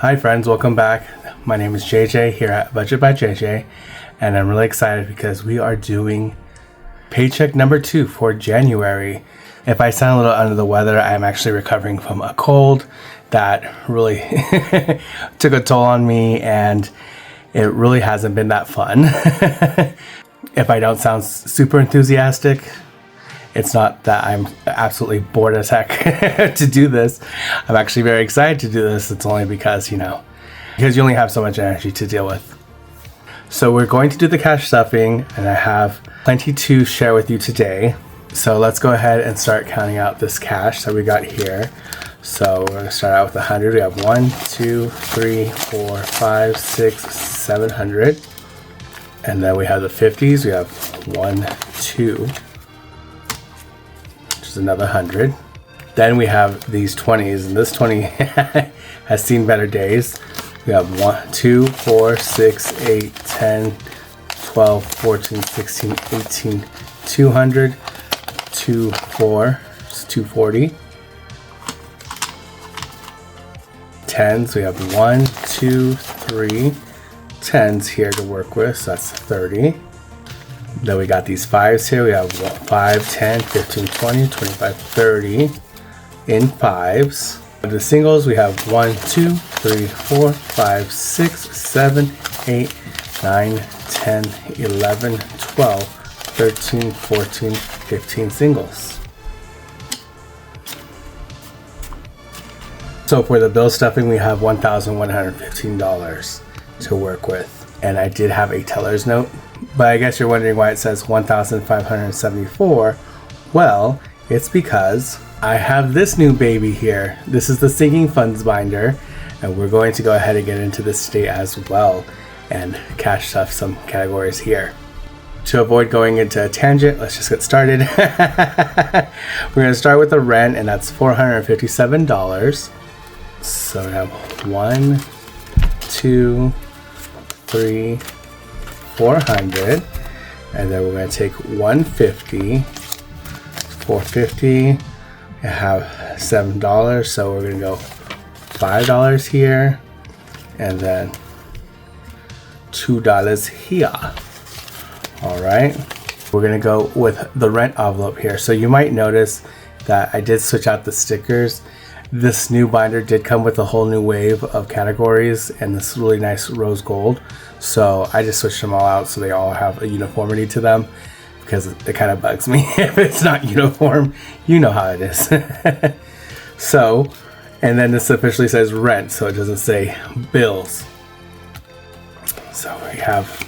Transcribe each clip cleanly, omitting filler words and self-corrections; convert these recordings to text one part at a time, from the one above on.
Hi friends, welcome back. My name is JJ here at Budget by JJ, and I'm really excited because we are doing paycheck number 2 for January. If I sound a little under the weather, I'm actually recovering from a cold that really took a toll on me, and it really hasn't been that fun. If I don't sound super enthusiastic, it's not that I'm absolutely bored as heck to do this. I'm actually very excited to do this. It's only because, because you only have so much energy to deal with. So we're going to do the cash stuffing, and I have plenty to share with you today. So let's go ahead and start counting out this cash that we got here. So we're going to start out with 100. We have 1, 2, 3, 4, 5, 6, 700. And then we have the 50s. We have 1, 2. Another 100. Then we have these 20s, and this 20 has seen better days. We have 1, 2, 4, 6, 8, 10, 12, 14, 16, 18, 200, 2, 4, 240. 10s, we have 1, 2, 3 10s here to work with, so that's 30. Then we got these 5s here. We have 5, 10, 15, 20, 25, 30 in 5s. The singles, we have 1, 2, 3, 4, 5, 6, 7, 8, 9, 10, 11, 12, 13, 14, 15 singles. So for the bill stuffing, we have $1,115 to work with. And I did have a teller's note, but I guess you're wondering why it says 1,574. Well, it's because I have this new baby here. This is the sinking funds binder, and we're going to go ahead and get into this today as well and cash stuff some categories here. To avoid going into a tangent, let's just get started. We're going to start with the rent, and that's $457. So we have 1, 2, 3, 400, and then we're going to take 150, 450. We have $7, so we're going to go $5 here, and then $2 here. All right, we're going to go with the rent envelope here. So you might notice that I did switch out the stickers. This new binder did come with a whole new wave of categories and this really nice rose gold. So I just switched them all out so they all have a uniformity to them, because it kind of bugs me if it's not uniform. You know how it is. So, and then this officially says rent, so it doesn't say bills. So we have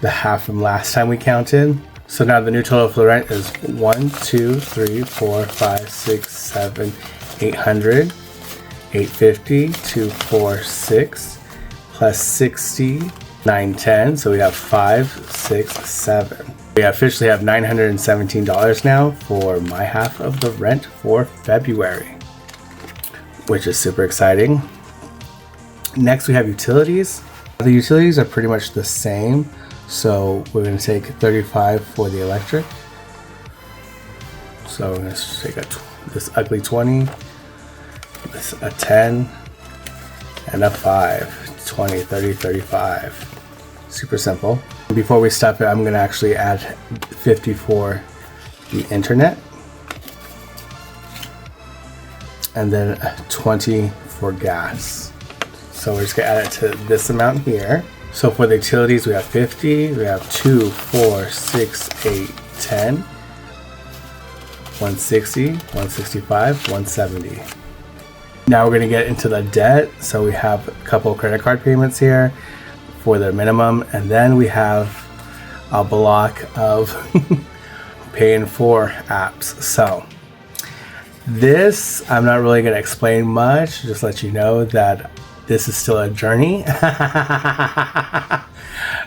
the half from last time we counted. So now the new total for the rent is 1, 2, 3, 4, 5, 6, 7, 800, 850, 246, plus 60, 910. So we have 5, 6, 7. We officially have $917 now for my half of the rent for February, which is super exciting. Next we have utilities. The utilities are pretty much the same. So we're going to take 35 for the electric. So we're going to take this ugly 20, this a 10, and a 5, 20, 30, 35. Super simple. Before we stuff it, I'm going to actually add 50 for the internet, and then 20 for gas. So we're just going to add it to this amount here. So for the utilities, we have 50, we have 2, 4, 6, 8, 10, 160, 165, 170. Now we're going to get into the debt. So we have a couple of credit card payments here for the minimum, and then we have a block of paying for apps. So this, I'm not really going to explain much, just let you know that this is still a journey.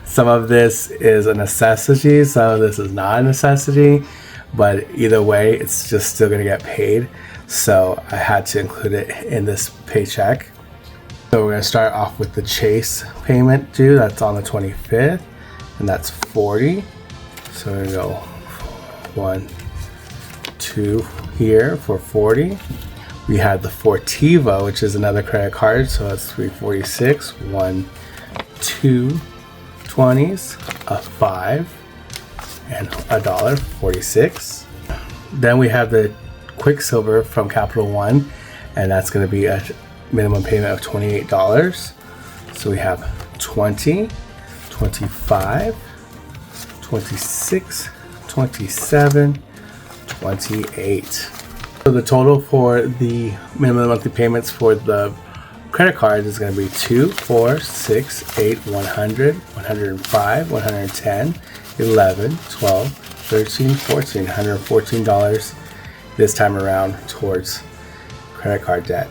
Some of this is a necessity, some of this is not a necessity, but either way, it's just still going to get paid. So I had to include it in this paycheck. So we're going to start off with the Chase payment due. That's on the 25th, and that's 40. So we're going to go 1, 2 here for 40. We had the Fortiva, which is another credit card, so it's $3.46, 2 20s, a 5, and $1.46. Then we have the Quicksilver from Capital One, and that's going to be a minimum payment of $28. So we have 20, 25, 26, 27, 28. So the total for the minimum monthly payments for the credit card is going to be 2, 4, 6, 8, 100, 105, 110, 11, 12, 13, 14, $114 this time around towards credit card debt.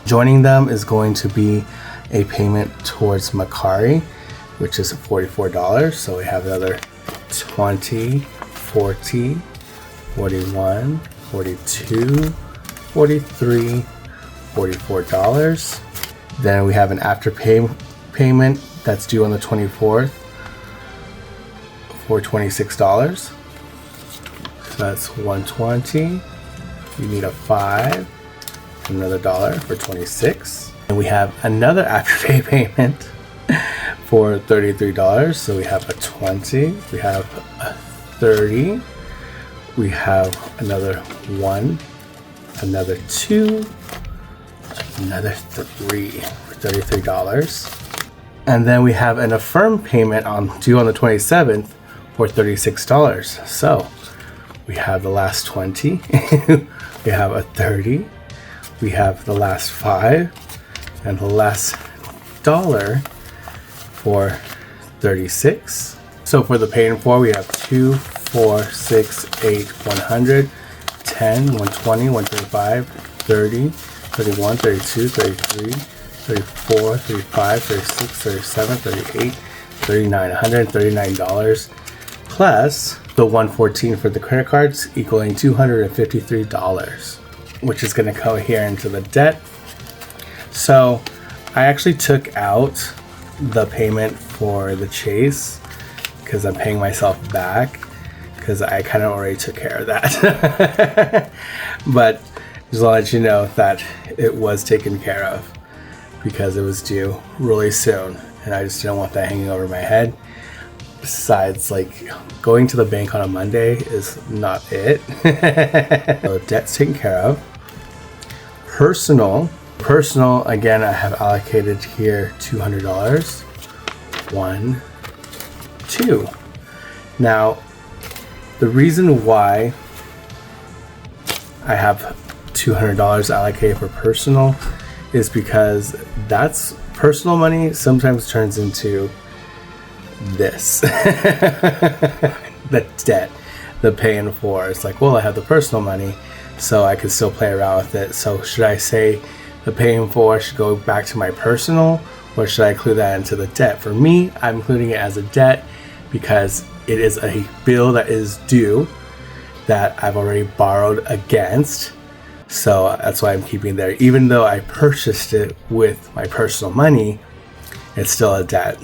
Joining them is going to be a payment towards Macari, which is $44. So we have another 20, 40, 41, 42, 43, $44. Then we have an payment that's due on the 24th for $26. So that's $120. You need a 5, another $1 for $26. And we have another afterpay payment for $33. So we have a 20, we have a 30, we have another 1, another 2, another 3 for $33. And then we have an affirm payment due on the 27th for $36. So we have the last 20, we have a 30, we have the last 5, and the last $1 for $36. So for the pay in 4, we have 2, 4, 6, 8, 100, 10, 120, 125, 30, 31, 32, 33, 34, 35, 36, 37, 38, 39, $139 plus the $114 for the credit cards, equaling $253, which is going to go here into the debt. So I actually took out the payment for the Chase because I'm paying myself back because I kind of already took care of that. But just to let you know that it was taken care of because it was due really soon and I just didn't want that hanging over my head. Besides, like, going to the bank on a Monday is not it. So debt's taken care of. Personal, again, I have allocated here $200. 1, 2. Now, the reason why I have $200 allocated for personal is because that's personal money sometimes turns into this. The debt, the paying for. It's like, well, I have the personal money, so I can still play around with it. So should I say the paying for should go back to my personal, or should I include that into the debt? For me, I'm including it as a debt because it is a bill that is due that I've already borrowed against. So that's why I'm keeping it there. Even though I purchased it with my personal money, it's still a debt.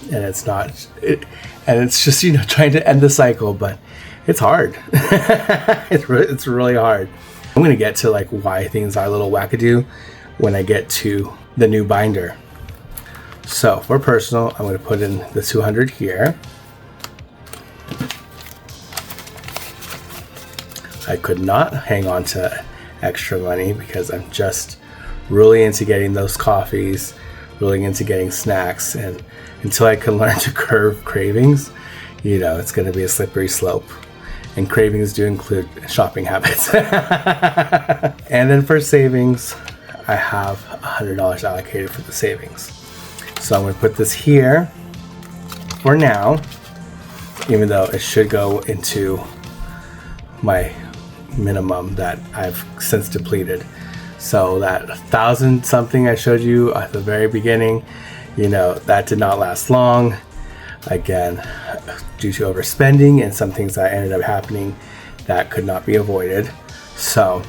And it's not, and it's just, trying to end the cycle, but it's hard. It's really hard. I'm going to get to like why things are a little wackadoo when I get to the new binder. So for personal, I'm going to put in the 200 here. I could not hang on to extra money because I'm just really into getting those coffees, really into getting snacks, and until I can learn to curb cravings, it's going to be a slippery slope. And cravings do include shopping habits. And then for savings, I have $100 allocated for the savings. So I'm going to put this here for now, even though it should go into my minimum that I've since depleted. So that 1,000 something I showed you at the very beginning, that did not last long. Again, due to overspending and some things that ended up happening that could not be avoided. So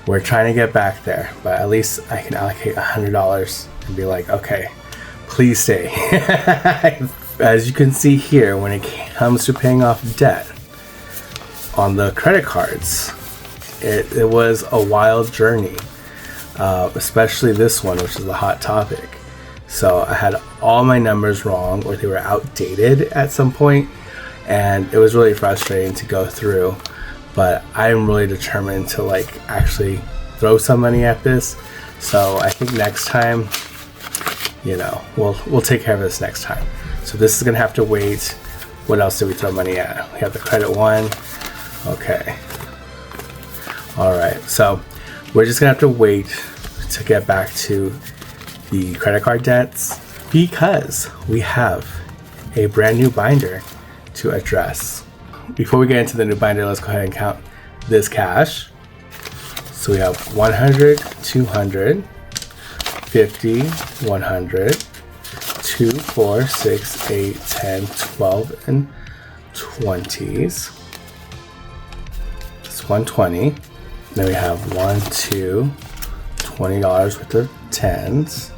we're trying to get back there, but at least I can allocate $100 and be like, okay, please stay. As you can see here, when it comes to paying off debt on the credit cards, it was a wild journey. especially this one, which is the hot topic. So I had all my numbers wrong, or they were outdated at some point, and it was really frustrating to go through. But I'm really determined to like actually throw some money at this. So I think next time, you know, we'll take care of this next time. So this is gonna have to wait. What else did we throw money at? We have the credit one. Okay. All right. So we're just gonna have to wait to get back to the credit card debts because we have a brand new binder to address. Before we get into the new binder, let's go ahead and count this cash. So we have 100, 200, 50, 100, 2, 4, 6, 8, 10, 12, and 20s. It's 120. Then we have 1, 2, $20 worth of 10s.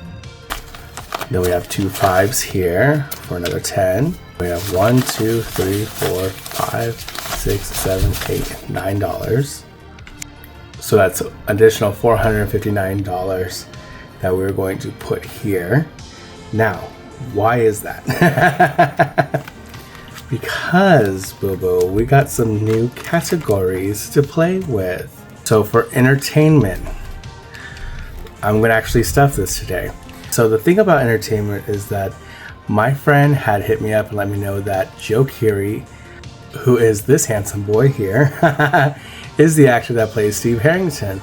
Then we have 2 5s here for another 10. We have 1, 2, 3, 4, 5, 6, 7, 8, $9. So that's additional $459 that we're going to put here. Now, why is that? Because, boo-boo, we got some new categories to play with. So for entertainment, I'm gonna actually stuff this today. So the thing about entertainment is that my friend had hit me up and let me know that Joe Keery, who is this handsome boy here, is the actor that plays Steve Harrington.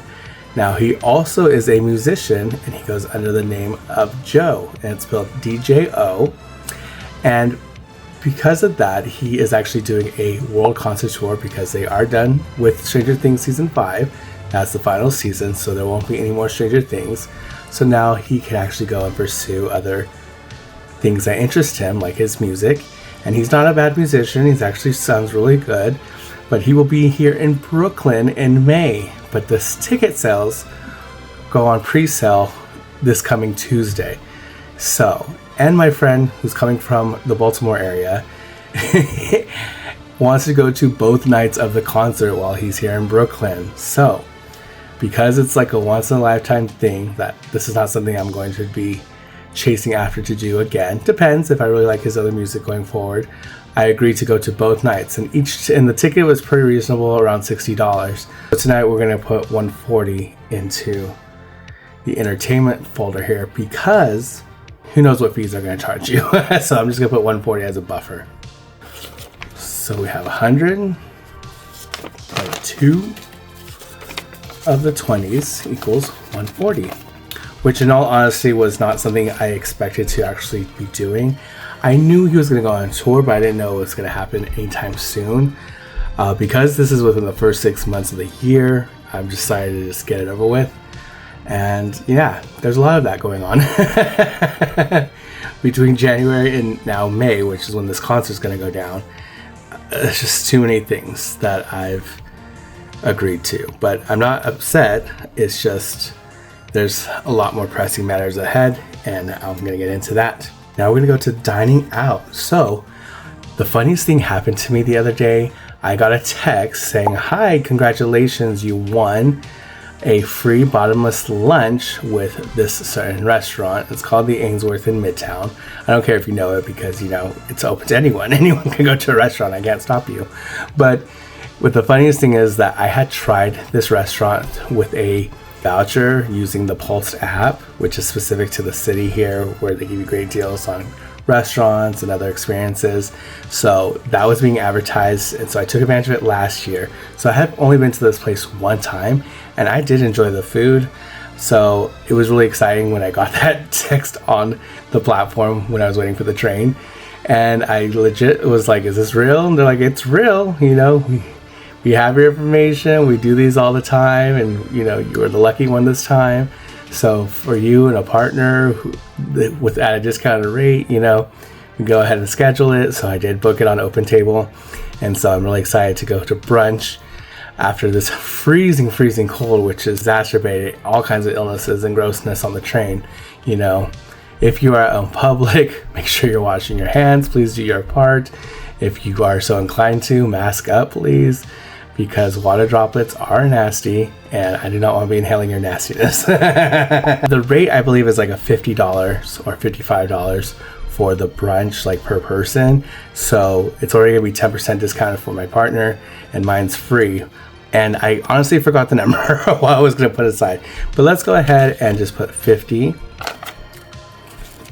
Now he also is a musician and he goes under the name of Joe, and it's spelled DJO. And because of that, he is actually doing a world concert tour because they are done with Stranger Things season 5. That's the final season, so there won't be any more Stranger Things. So now he can actually go and pursue other things that interest him, like his music. And he's not a bad musician. He's actually sounds really good. But he will be here in Brooklyn in May. But the ticket sales go on pre-sale this coming Tuesday. So, and my friend who's coming from the Baltimore area wants to go to both nights of the concert while he's here in Brooklyn. So, because it's like a once-in-a-lifetime thing, that this is not something I'm going to be chasing after to do again. Depends if I really like his other music going forward. I agreed to go to both nights, and the ticket was pretty reasonable, around $60. But tonight we're gonna put $140 into the entertainment folder here because who knows what fees they're gonna charge you. So I'm just gonna put $140 as a buffer. So we have 100, like 2 of the 20s equals 140, which in all honesty was not something I expected to actually be doing. I knew he was going to go on tour, but I didn't know it was going to happen anytime soon. Because this is within the first 6 months of the year, I've decided to just get it over with. And yeah, there's a lot of that going on. Between January and now May, which is when this concert's going to go down, there's just too many things that I've agreed to. But I'm not upset. It's just there's a lot more pressing matters ahead, and I'm going to get into that. Now we're going to go to dining out. So the funniest thing happened to me the other day. I got a text saying, "Hi, congratulations, you won a free bottomless lunch with this certain restaurant. It's called the Ainsworth in Midtown." I don't care if you know it because, you know, it's open to anyone. Anyone can go to a restaurant. I can't stop you. But what the funniest thing is that I had tried this restaurant with a voucher using the Pulse app, which is specific to the city here, where they give you great deals on restaurants and other experiences. So that was being advertised, and so I took advantage of it last year. So I have only been to this place one time, and I did enjoy the food. So it was really exciting when I got that text on the platform when I was waiting for the train, and I legit was like, "Is this real?" And they're like, "It's real, you know, we have your information, we do these all the time, and you know, you were the lucky one this time. So for you and a partner with at a discounted rate, you know, we go ahead and schedule it." So I did book it on OpenTable, and so I'm really excited to go to brunch after this freezing cold, which has exacerbated all kinds of illnesses and grossness on the train. You know, if you are out in public, make sure you're washing your hands. Please do your part. If you are so inclined to, mask up, please. because water droplets are nasty and I do not want to be inhaling your nastiness. The rate I believe is like a $50 or $55 for the brunch, like per person. So it's already gonna be 10% discounted for my partner and mine's free. And I honestly forgot the number while I was gonna put it aside. But let's go ahead and just put 50.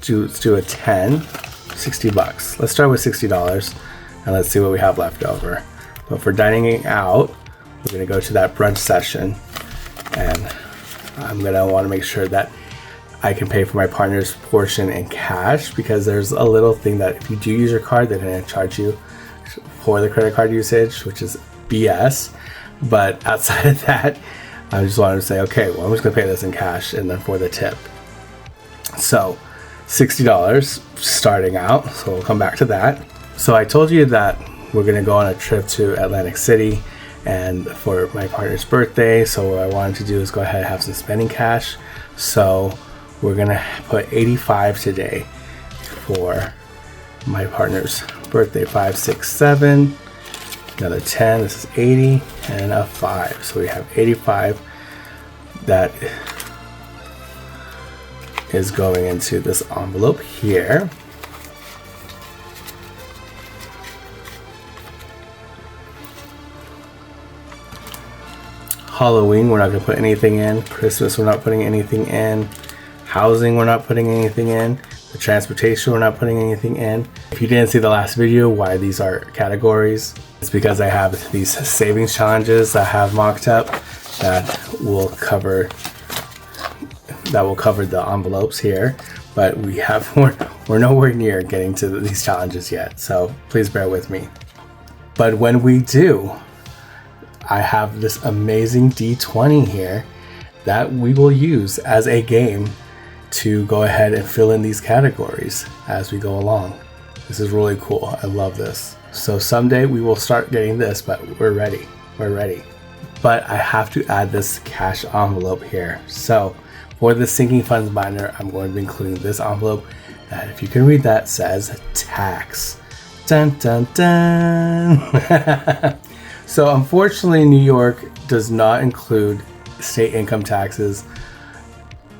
Let's do a 10, 60 bucks. Let's start with $60 and let's see what we have left over. But for dining out, we're gonna go to that brunch session and I'm gonna wanna make sure that I can pay for my partner's portion in cash, because there's a little thing that if you do use your card, they're gonna charge you for the credit card usage, which is BS. But outside of that, I just wanted to say, okay, well, I'm just gonna pay this in cash and then for the tip. So $60 starting out, so we'll come back to that. So I told you that we're gonna go on a trip to Atlantic City and for my partner's birthday. So what I wanted to do is go ahead and have some spending cash. So we're gonna put 85 today for my partner's birthday. 5, 6, 7, another 10, this is 80, and a 5. So we have 85 that is going into this envelope here. Halloween, we're not gonna put anything in. Christmas, we're not putting anything in. Housing, we're not putting anything in. The transportation, we're not putting anything in. If you didn't see the last video, why these are categories, it's because I have these savings challenges that I have mocked up that will cover the envelopes here. But we're nowhere near getting to these challenges yet, so please bear with me. But when we do, I have this amazing D20 here that we will use as a game to go ahead and fill in these categories as we go along. This is really cool. I love this. So someday we will start getting this, but we're ready. We're ready. But I have to add this cash envelope here. So for the sinking funds binder, I'm going to be including this envelope that, if you can read that, says tax. Dun dun dun. So unfortunately, New York does not include state income taxes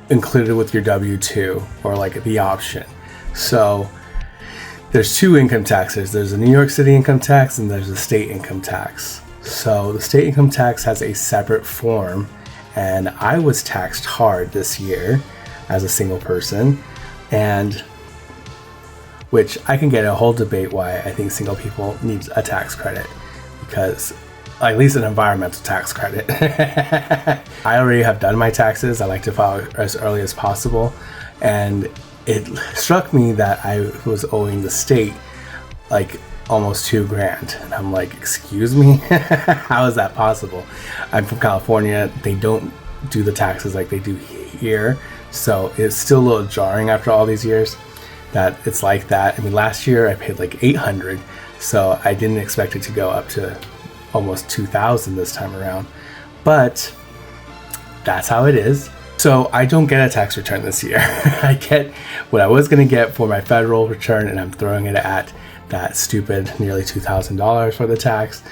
included with your W-2 or like the option. So there's two income taxes. There's a New York City income tax and there's a state income tax. So the state income tax has a separate form, and I was taxed hard this year as a single person, and which I can get a whole debate why I think single people need a tax credit, because at least an environmental tax credit. I already have done my taxes. I like to file as early as possible. And it struck me that I was owing the state like almost $2,000. And I'm like, excuse me? How is that possible? I'm from California. They don't do the taxes like they do here. So it's still a little jarring after all these years that it's like that. I mean, last year I paid like $800. So I didn't expect it to go up to almost $2,000 this time around, but that's how it is. So I don't get a tax return this year. I get what I was going to get for my federal return, and I'm throwing it at that stupid nearly $2,000 for the tax.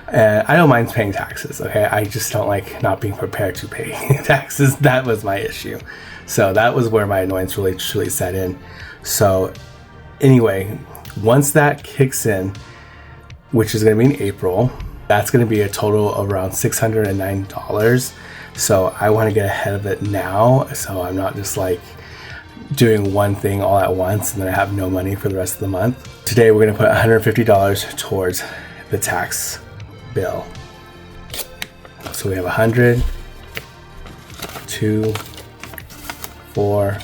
And I don't mind paying taxes, okay? I just don't like not being prepared to pay taxes. That was my issue. So that was where my annoyance really truly set in. So anyway, once that kicks in, which is going to be in April, that's going to be a total of around $609. So I want to get ahead of it now, so I'm not just like doing one thing all at once and then I have no money for the rest of the month. Today we're going to put $150 towards the tax bill. So we have 100, 2, 4,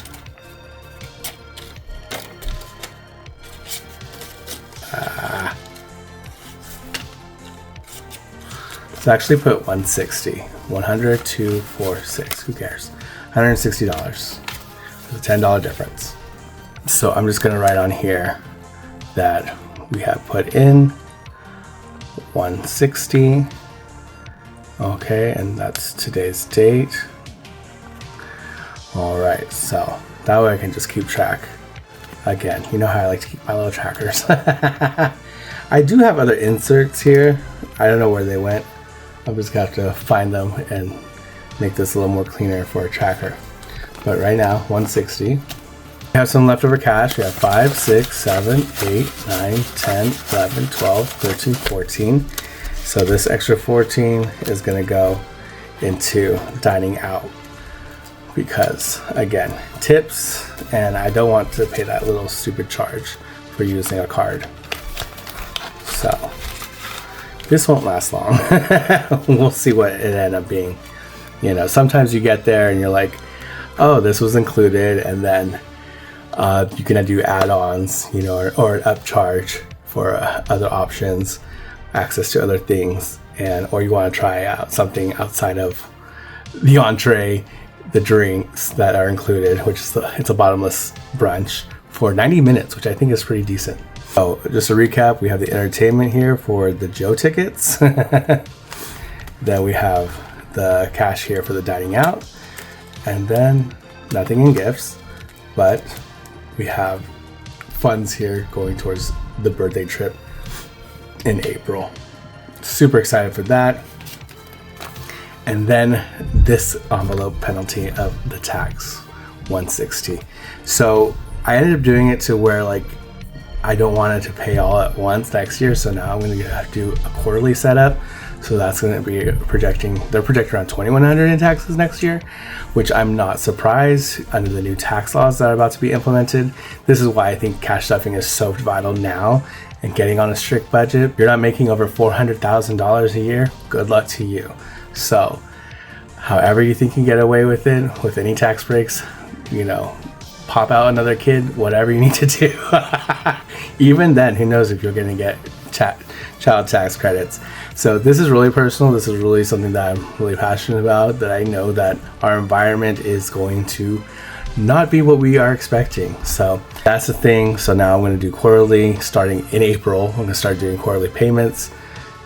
so actually put 160, 100, 2, 4, 6, who cares? $160, there's a $10 difference. So I'm just gonna write on here that we have put in 160, okay, and that's today's date. All right, so that way I can just keep track. Again, you know how I like to keep my little trackers. I do have other inserts here. I don't know where they went. I'm just gonna have to find them and make this a little more cleaner for a tracker. But right now, 160. We have some leftover cash. We have 5, 6, 7, 8, 9, 10, 11, 12, 13, 14. So this extra 14 is gonna go into dining out because, again, tips, and I don't want to pay that little stupid charge for using a card. So this won't last long. We'll see what it ended up being. You know, sometimes you get there and you're like, oh, this was included, and then you can do add-ons, you know, or an upcharge for other options, access to other things, and or you want to try out something outside of the entree, the drinks that are included, which is it's a bottomless brunch for 90 minutes, which I think is pretty decent. So just to recap, we have the entertainment here for the Joe tickets. Then we have the cash here for the dining out, and then nothing in gifts, but we have funds here going towards the birthday trip in April. Super excited for that. And then this envelope penalty of the tax, 160. So I ended up doing it to where like I don't want it to pay all at once next year. So now I'm going to have to do a quarterly setup. So that's going to be they're projecting around $2,100 in taxes next year, which I'm not surprised under the new tax laws that are about to be implemented. This is why I think cash stuffing is so vital now and getting on a strict budget. If you're not making over $400,000 a year, good luck to you. So however you think you can get away with it, with any tax breaks, you know, pop out another kid, whatever you need to do. Even then, who knows if you're going to get child tax credits. So this is really personal. This is really something that I'm really passionate about, that I know that our environment is going to not be what we are expecting. So that's the thing. So now I'm going to do quarterly starting in April. I'm going to start doing quarterly payments.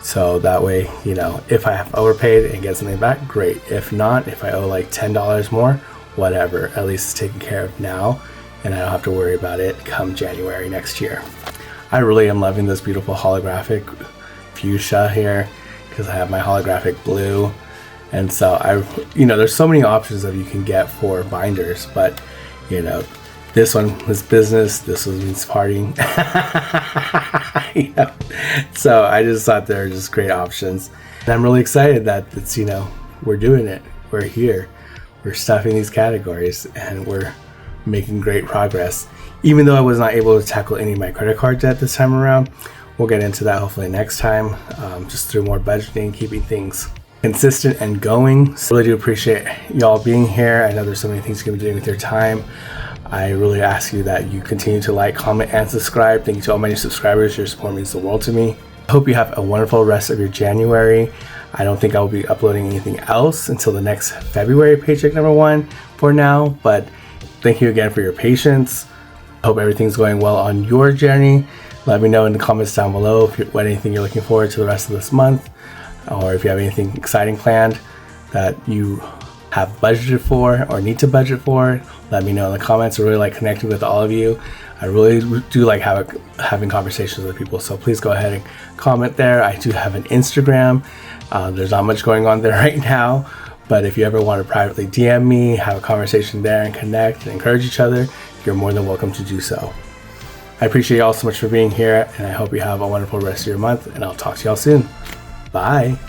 So that way, you know, if I have overpaid and get something back, great. If not, if I owe like $10 more, whatever, at least it's taken care of now, and I don't have to worry about it come January next year. I really am loving this beautiful holographic fuchsia here because I have my holographic blue. And so you know, there's so many options that you can get for binders, but you know, this one was business, this one means partying. You know? So I just thought they were just great options. And I'm really excited that it's, you know, we're doing it. We're here. We're stuffing these categories and we're making great progress. Even though I was not able to tackle any of my credit card debt this time around, we'll get into that hopefully next time, just through more budgeting, keeping things consistent and going. So I really do appreciate y'all being here. I know there's so many things you can be doing with your time. I really ask you that you continue to like, comment, and subscribe. Thank you to all my new subscribers. Your support means the world to me. I hope you have a wonderful rest of your January. I don't think I will be uploading anything else until the next February paycheck number 1 for now, but thank you again for your patience. I hope everything's going well on your journey. Let me know in the comments down below what anything you're looking forward to the rest of this month, or if you have anything exciting planned that you have budgeted for or need to budget for. Let me know in the comments. I really like connecting with all of you. I really do like having conversations with people, so please go ahead and comment there. I do have an Instagram. There's not much going on there right now, but if you ever want to privately DM me, have a conversation there and connect and encourage each other, you're more than welcome to do so. I appreciate y'all so much for being here, and I hope you have a wonderful rest of your month, and I'll talk to y'all soon. Bye.